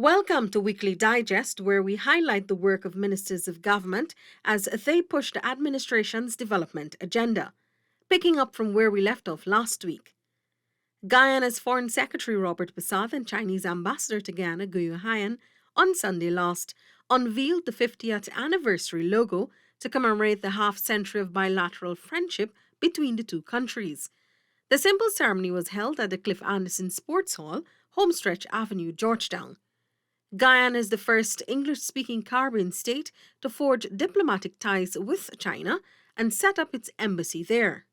Welcome to Weekly Digest, where we highlight the work of ministers of government as they push the administration's development agenda. Picking up from where we left off last week, Guyana's Foreign Secretary Robert Bossard and Chinese Ambassador to Guyana Guo Haiyan on Sunday last unveiled the 50th anniversary logo to commemorate the half-century of bilateral friendship between the two countries. The simple ceremony was held at the Cliff Anderson Sports Hall, Homestretch Avenue, Georgetown. Guyana is the first English-speaking Caribbean state to forge diplomatic ties with China and set up its embassy there.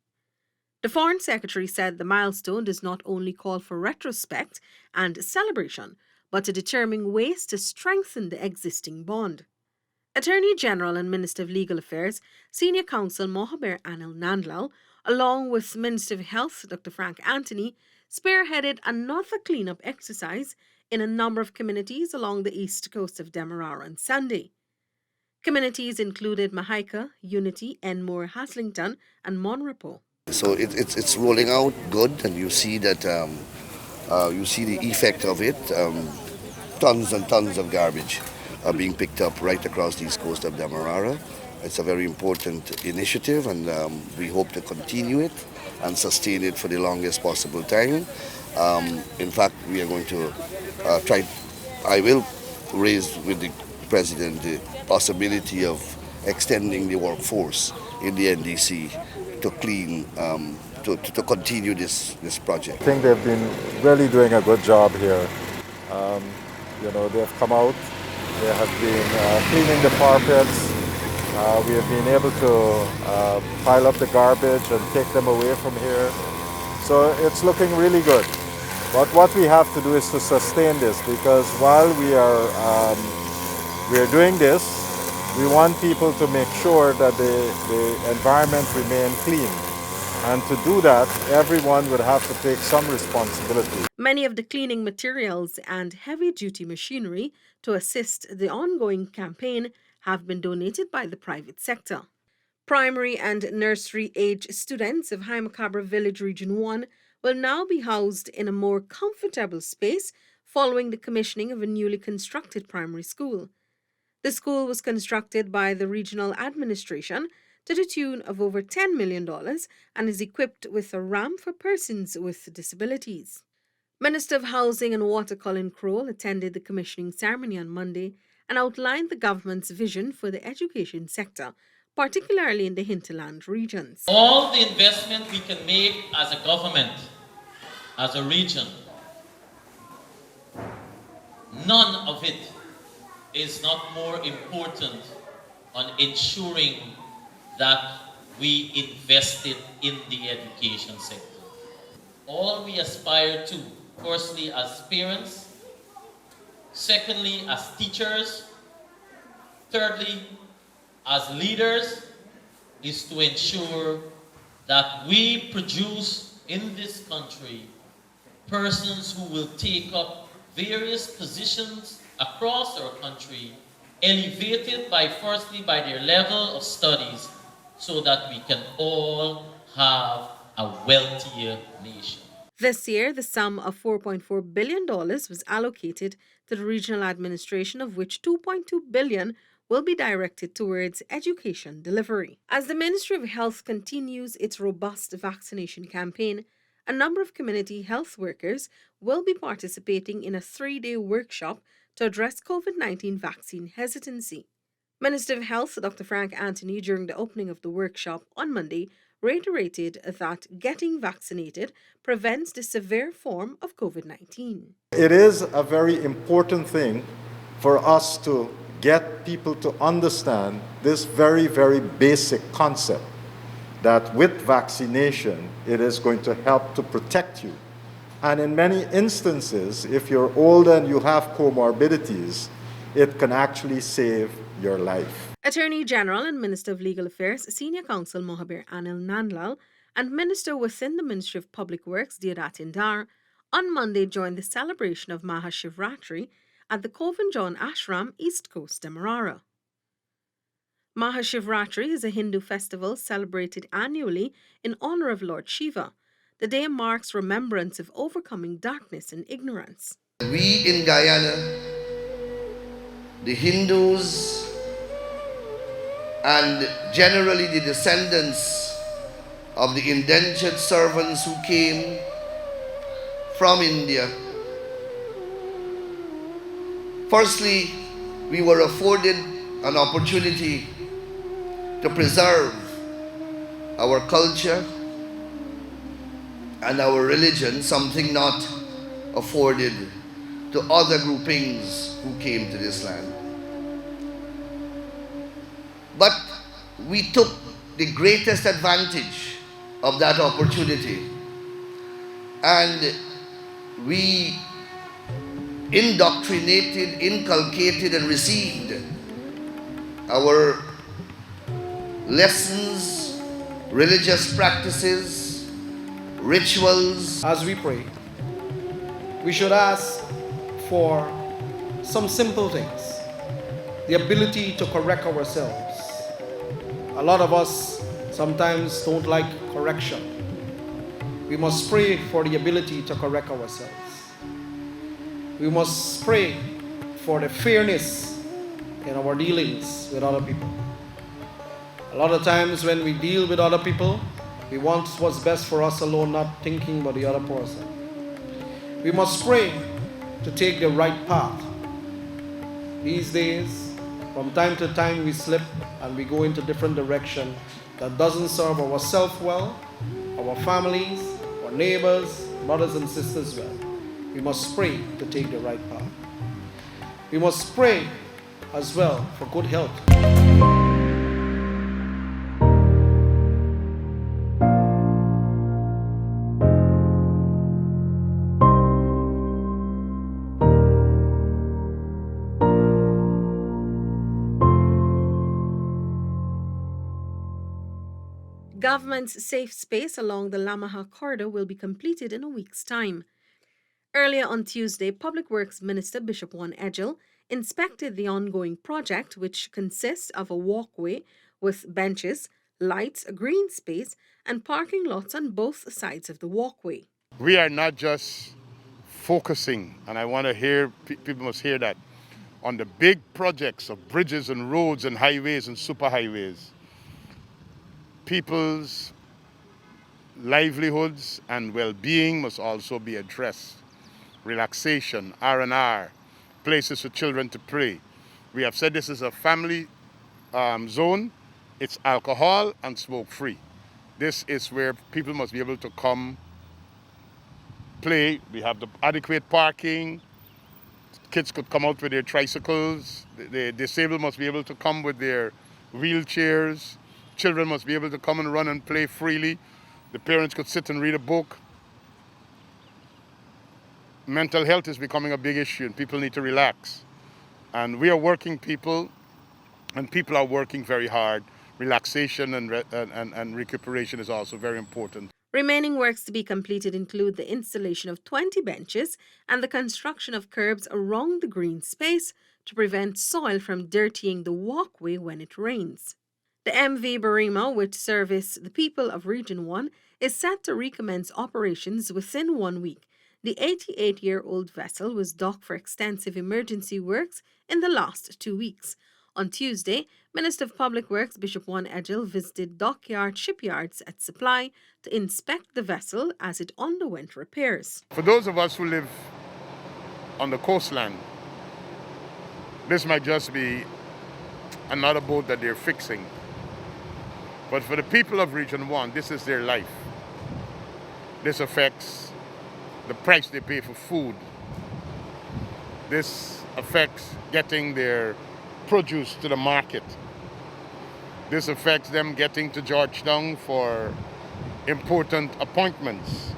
The Foreign Secretary said the milestone does not only call for retrospect and celebration, but to determine ways to strengthen the existing bond. Attorney General and Minister of Legal Affairs, Senior Counsel Mohaber Anil Nandlal, along with Minister of Health Dr. Frank Anthony, spearheaded another cleanup exercise in a number of communities along the east coast of Demerara on Sunday. Communities included Mahaika, Unity, Enmore, Haslington, and Monrepo. So it's rolling out good, and you see that you see the effect of it. Tons and tons of garbage are being picked up right across the east coast of Demerara. It's a very important initiative, and we hope to continue it and sustain it for the longest possible time. In fact, we are going to I will raise with the President the possibility of extending the workforce in the NDC to clean, to continue this project. I think they've been really doing a good job here. They've come out, they have been cleaning the carpets. We have been able to pile up the garbage and take them away from here. So it's looking really good. But what we have to do is to sustain this, because while we are doing this, we want people to make sure that the environment remain clean. And to do that, everyone would have to take some responsibility. Many of the cleaning materials and heavy-duty machinery to assist the ongoing campaign have been donated by the private sector. Primary and nursery age students of Haimacabra Village Region 1 will now be housed in a more comfortable space following the commissioning of a newly constructed primary school. The school was constructed by the regional administration to the tune of over $10 million and is equipped with a ramp for persons with disabilities. Minister of Housing and Water Colin Crowell attended the commissioning ceremony on Monday and outlined the government's vision for the education sector, particularly in the hinterland regions. All the investment we can make as a government, as a region, none of it is not more important on ensuring that we invested in the education sector. All we aspire to, firstly as parents, secondly as teachers, thirdly as leaders, is to ensure that we produce in this country persons who will take up various positions across our country, elevated firstly by their level of studies, so that we can all have a wealthier nation. This year, the sum of $4.4 billion was allocated to the regional administration, of which $2.2 billion will be directed towards education delivery. As the Ministry of Health continues its robust vaccination campaign, a number of community health workers will be participating in a 3-day workshop to address COVID-19 vaccine hesitancy. Minister of Health Dr. Frank Anthony, during the opening of the workshop on Monday, reiterated that getting vaccinated prevents the severe form of COVID-19. It is a very important thing for us to get people to understand this very, very basic concept that with vaccination, it is going to help to protect you. And in many instances, if you're older and you have comorbidities, it can actually save your life. Attorney General and Minister of Legal Affairs, Senior Counsel Mohaber Anil Nandlal, and Minister within the Ministry of Public Works, Deodat Indar, on Monday joined the celebration of Mahashivratri at the Kovan John Ashram, East Coast, Demerara. Mahashivratri is a Hindu festival celebrated annually in honor of Lord Shiva. The day marks remembrance of overcoming darkness and ignorance. We in Guyana the Hindus, and generally the descendants of the indentured servants who came from India. Firstly, we were afforded an opportunity to preserve our culture and our religion, something not afforded to other groupings who came to this land. But we took the greatest advantage of that opportunity, and we indoctrinated, inculcated, and received our lessons, religious practices, rituals. As we pray, we should ask for some simple things. The ability to correct ourselves. A lot of us sometimes don't like correction. We must pray for the ability to correct ourselves. We must pray for the fairness in our dealings with other people. A lot of times when we deal with other people, we want what's best for us alone, not thinking about the other person. We must pray to take the right path. These days, from time to time, we slip and we go into different direction that doesn't serve ourselves well, our families, our neighbors, brothers and sisters well. We must pray to take the right path. We must pray as well for good health. Government's safe space along the Lamaha corridor will be completed in a week's time. Earlier on Tuesday, Public Works Minister Bishop Juan Edgell inspected the ongoing project, which consists of a walkway with benches, lights, a green space, and parking lots on both sides of the walkway. We are not just focusing, and I want to hear, people must hear that, on the big projects of bridges and roads and highways and superhighways. People's livelihoods and well-being must also be addressed. Relaxation, R&R, places for children to play. We have said this is a family zone. It's alcohol and smoke-free. This is where people must be able to come play. We have the adequate parking. Kids could come out with their tricycles. The disabled must be able to come with their wheelchairs. Children must be able to come and run and play freely. The parents could sit and read a book. Mental health is becoming a big issue and people need to relax. And we are working people, and people are working very hard. Relaxation and recuperation is also very important. Remaining works to be completed include the installation of 20 benches and the construction of curbs around the green space to prevent soil from dirtying the walkway when it rains. The MV Barima, which service the people of Region 1, is set to recommence operations within 1 week. The 88-year-old vessel was docked for extensive emergency works in the last 2 weeks. On Tuesday, Minister of Public Works Bishop Juan Edgell visited dockyard shipyards at Supply to inspect the vessel as it underwent repairs. For those of us who live on the coastline, this might just be another boat that they're fixing. But for the people of Region 1, this is their life. This affects the price they pay for food. This affects getting their produce to the market. This affects them getting to Georgetown for important appointments.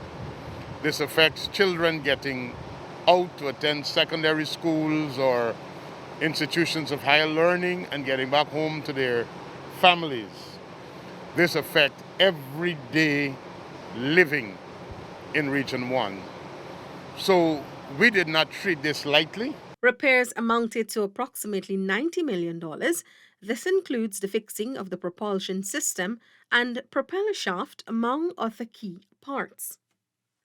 This affects children getting out to attend secondary schools or institutions of higher learning and getting back home to their families. This affects everyday living in Region 1. So we did not treat this lightly. Repairs amounted to approximately $90 million. This includes the fixing of the propulsion system and propeller shaft, among other key parts.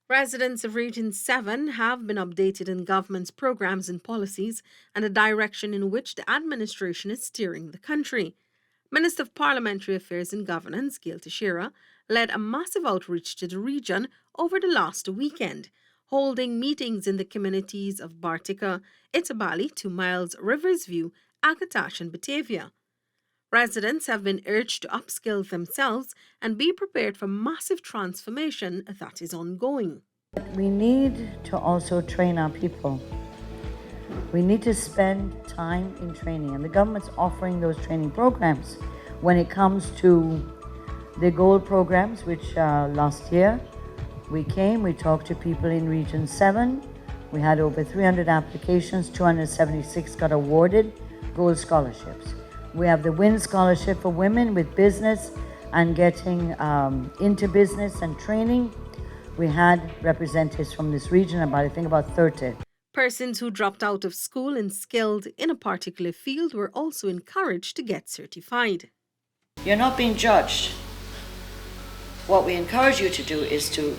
Residents of Region 7 have been updated on government's programs and policies and the direction in which the administration is steering the country. Minister of Parliamentary Affairs and Governance, Gail Teixeira, led a massive outreach to the region over the last weekend, holding meetings in the communities of Bartica, Itabali, 2 Miles, Riversview, Akatash, and Batavia. Residents have been urged to upskill themselves and be prepared for massive transformation that is ongoing. We need to also train our people. We need to spend time in training, and the government's offering those training programs. When it comes to the gold programs, which last year we talked to people in Region 7. We had over 300 applications, 276 got awarded gold scholarships. We have the WIN scholarship for women with business and getting into business and training. We had representatives from this region, about 30. Persons who dropped out of school and skilled in a particular field were also encouraged to get certified. You're not being judged. What we encourage you to do is to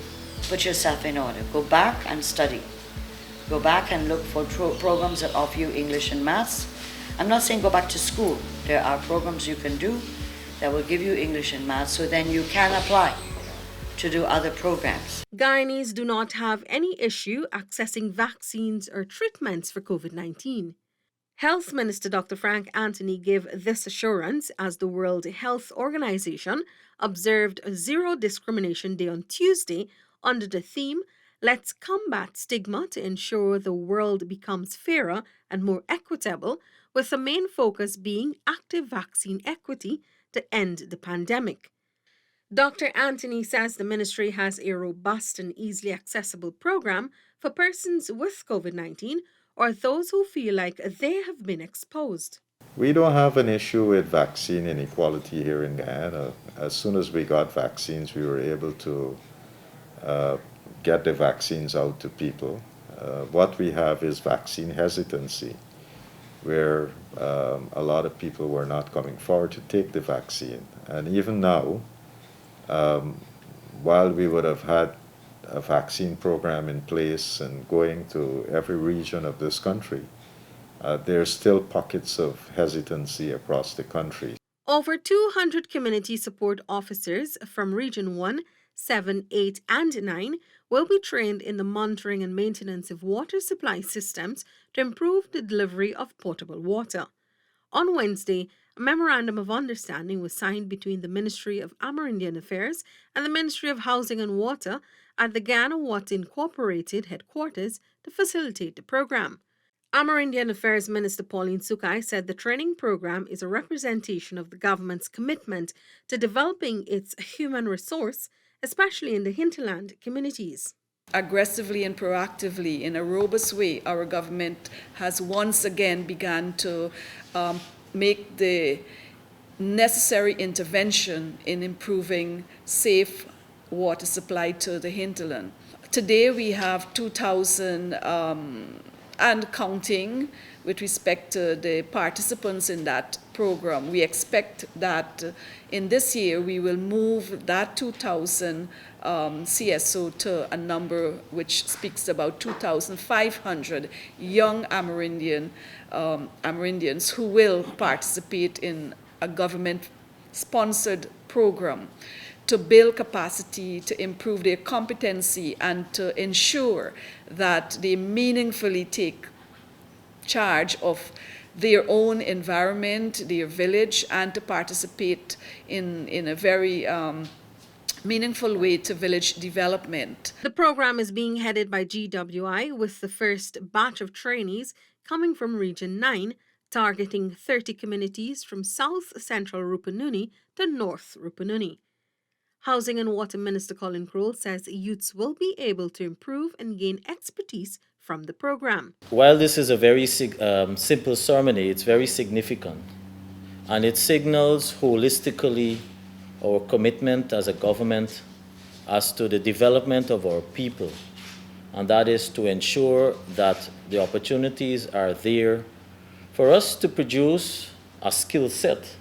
put yourself in order. Go back and study. Go back and look for programs that offer you English and maths. I'm not saying go back to school. There are programs you can do that will give you English and maths, so then you can apply to do other programs. Guyanese do not have any issue accessing vaccines or treatments for COVID-19. Health Minister Dr. Frank Anthony gave this assurance as the World Health Organization observed a Zero Discrimination Day on Tuesday under the theme, Let's Combat Stigma to Ensure the World Becomes Fairer and More Equitable, with the main focus being active vaccine equity to end the pandemic. Dr. Anthony says the ministry has a robust and easily accessible program for persons with COVID-19 or those who feel like they have been exposed. We don't have an issue with vaccine inequality here in Guyana. As soon as we got vaccines, we were able to get the vaccines out to people. What we have is vaccine hesitancy, where a lot of people were not coming forward to take the vaccine. And even now, while we would have had a vaccine program in place and going to every region of this country, there are still pockets of hesitancy across the country. Over 200 community support officers from Region 1, 7, 8, and 9 will be trained in the monitoring and maintenance of water supply systems to improve the delivery of potable water. On Wednesday, a memorandum of understanding was signed between the Ministry of Amerindian Affairs and the Ministry of Housing and Water at the Guyana Water Incorporated headquarters to facilitate the program. Amerindian Affairs Minister Pauline Sukai said the training program is a representation of the government's commitment to developing its human resource, especially in the hinterland communities. Aggressively and proactively, in a robust way, our government has once again begun to make the necessary intervention in improving safe water supply to the hinterland. Today we have 2,000 and counting with respect to the participants in that program. We expect that in this year we will move that 2,000 CSO to a number which speaks about 2,500 young Amerindians who will participate in a government-sponsored program to build capacity, to improve their competency, and to ensure that they meaningfully take charge of their own environment, their village, and to participate in a very meaningful way to village development. The program is being headed by GWI, with the first batch of trainees coming from Region 9, targeting 30 communities from South Central Rupununi to North Rupununi. Housing and Water Minister Colin Crowell says youths will be able to improve and gain expertise from the program. While this is a very simple ceremony, it's very significant, and it signals holistically our commitment as a government as to the development of our people, and that is to ensure that the opportunities are there for us to produce a skill set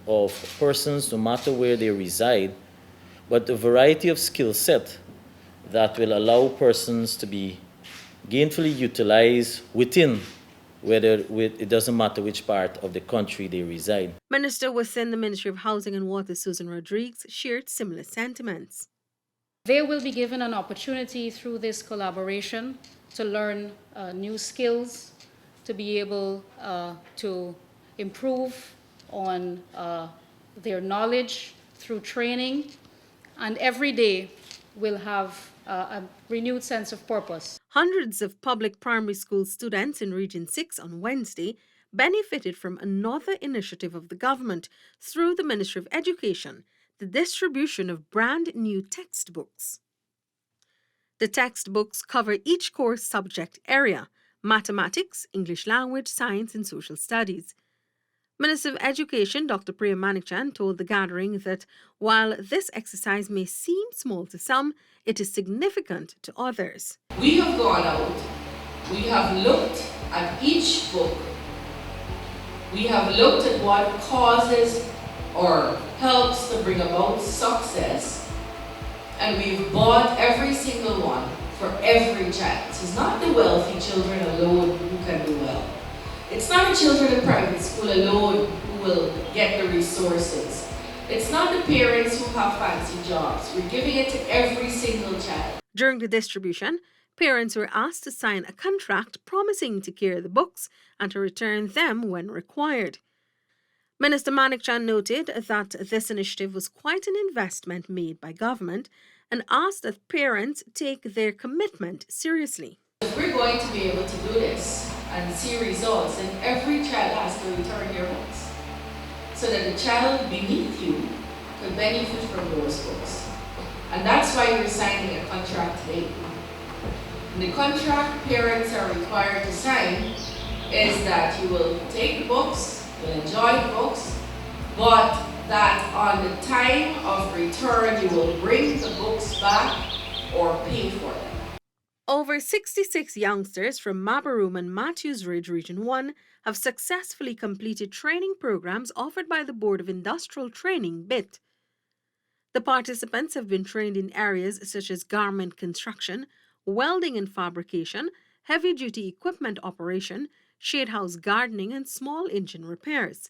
of persons, no matter where they reside, but a variety of skill set that will allow persons to be gainfully utilized within, it doesn't matter which part of the country they reside. Minister within the Ministry of Housing and Water, Susan Rodriguez, shared similar sentiments. They will be given an opportunity through this collaboration to learn new skills, to be able to improve on their knowledge through training, and every day will have a renewed sense of purpose. Hundreds of public primary school students in Region 6 on Wednesday benefited from another initiative of the government through the Ministry of Education, the distribution of brand new textbooks. The textbooks cover each course subject area: mathematics, English language, science, and social studies. Minister of Education Dr. Priya Manikchand told the gathering that while this exercise may seem small to some, it is significant to others. We have gone out, we have looked at each book, we have looked at what causes or helps to bring about success, and we've bought every single one for every child. It's not the wealthy children alone who can do well. It's not the children in private school alone who will get the resources. It's not the parents who have fancy jobs. We're giving it to every single child. During the distribution, parents were asked to sign a contract promising to carry the books and to return them when required. Minister Manikchand noted that this initiative was quite an investment made by government and asked that parents take their commitment seriously. If we're going to be able to do this and see results, then every child has to return your books so that the child beneath you could benefit from those books. And that's why we're signing a contract today. The contract parents are required to sign is that you will take the books, you'll enjoy the books, but that on the time of return you will bring the books back or pay for them. Over 66 youngsters from Mabaroom and Matthews Ridge Region 1 have successfully completed training programs offered by the Board of Industrial Training, BIT. The participants have been trained in areas such as garment construction, welding and fabrication, heavy-duty equipment operation, shadehouse gardening, and small engine repairs.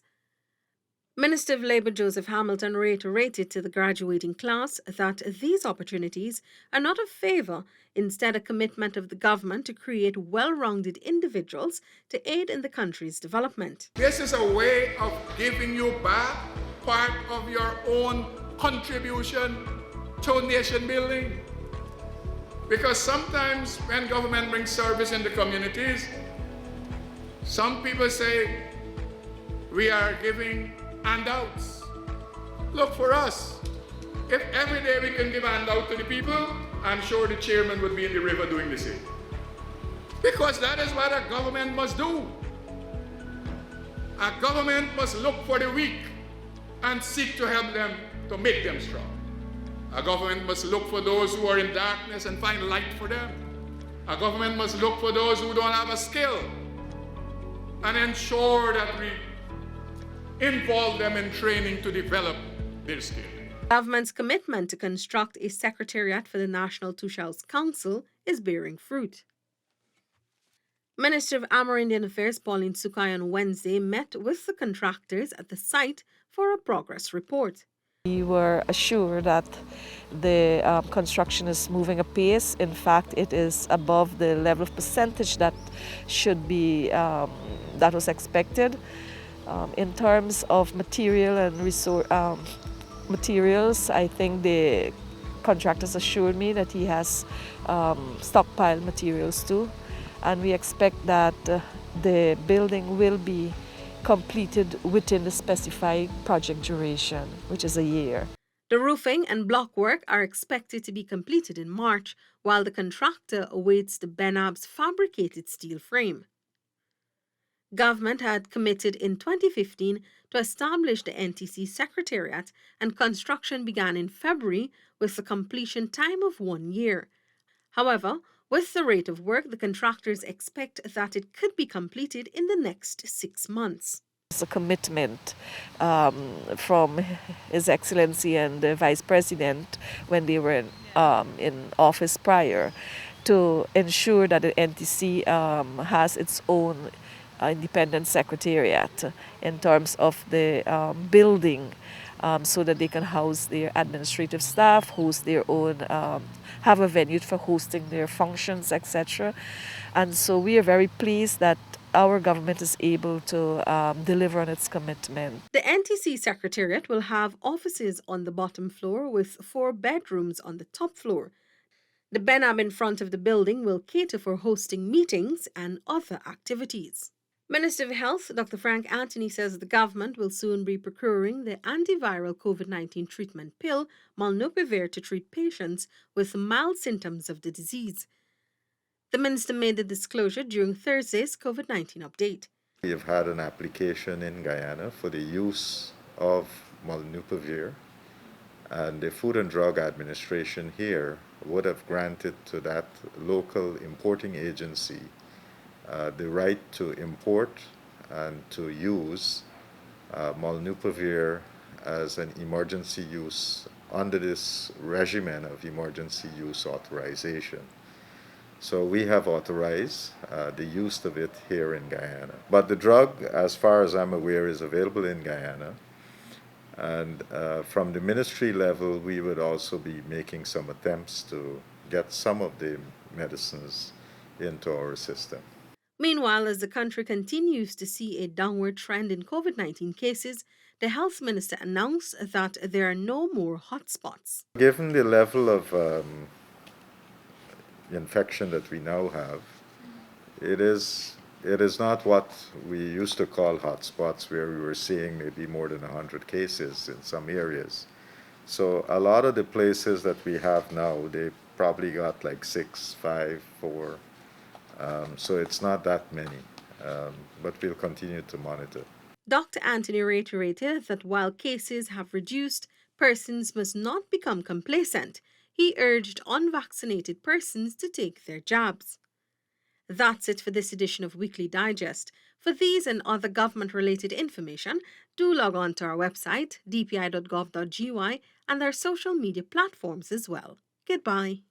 Minister of Labour Joseph Hamilton reiterated to the graduating class that these opportunities are not a favour, instead a commitment of the government to create well-rounded individuals to aid in the country's development. This is a way of giving you back part of your own contribution to nation building. Because sometimes when government brings service in the communities, some people say we are giving handouts. Look, for us, if every day we can give a handout to the people, I'm sure the chairman would be in the river doing the same. Because that is what a government must do. A government must look for the weak and seek to help them, to make them strong. A government must look for those who are in darkness and find light for them. A government must look for those who don't have a skill and ensure that we involve them in training to develop their skill. Government's commitment to construct a secretariat for the National Tushaus Council is bearing fruit. Minister of Amerindian Affairs Pauline Sukai on Wednesday met with the contractors at the site for a progress report. We were assured that the construction is moving apace. In fact, it is above the level of percentage that should be, that was expected. In terms of material and materials, I think the contractors assured me that he has stockpiled materials too, and we expect that the building will be completed within the specified project duration, which is a year. The roofing and block work are expected to be completed in March, while the contractor awaits the BENAB's fabricated steel frame. Government had committed in 2015 to establish the NTC Secretariat, and construction began in February with the completion time of 1 year. However, with the rate of work, the contractors expect that it could be completed in the next 6 months. It's a commitment from His Excellency and the Vice President when they were in office prior to ensure that the NTC has its own independent secretariat in terms of the building so that they can house their administrative staff, host their own, have a venue for hosting their functions, etc. And so we are very pleased that our government is able to deliver on its commitment. The NTC Secretariat will have offices on the bottom floor with 4 bedrooms on the top floor. The Benab in front of the building will cater for hosting meetings and other activities. Minister of Health, Dr. Frank Anthony, says the government will soon be procuring the antiviral COVID-19 treatment pill, Molnupiravir, to treat patients with mild symptoms of the disease. The minister made the disclosure during Thursday's COVID-19 update. We have had an application in Guyana for the use of Molnupiravir, and the Food and Drug Administration here would have granted to that local importing agency the right to import and to use Molnupiravir as an emergency use under this regimen of emergency use authorization. So we have authorized the use of it here in Guyana. But the drug, as far as I'm aware, is available in Guyana. And from the ministry level, we would also be making some attempts to get some of the medicines into our system. Meanwhile, as the country continues to see a downward trend in COVID-19 cases, the health minister announced that there are no more hotspots. Given the level of infection that we now have, it is not what we used to call hotspots, where we were seeing maybe more than 100 cases in some areas. So a lot of the places that we have now, they probably got like 6, 5, 4. So it's not that many, but we'll continue to monitor. Dr. Anthony reiterated that while cases have reduced, persons must not become complacent. He urged unvaccinated persons to take their jabs. That's it for this edition of Weekly Digest. For these and other government-related information, do log on to our website, dpi.gov.gy, and our social media platforms as well. Goodbye.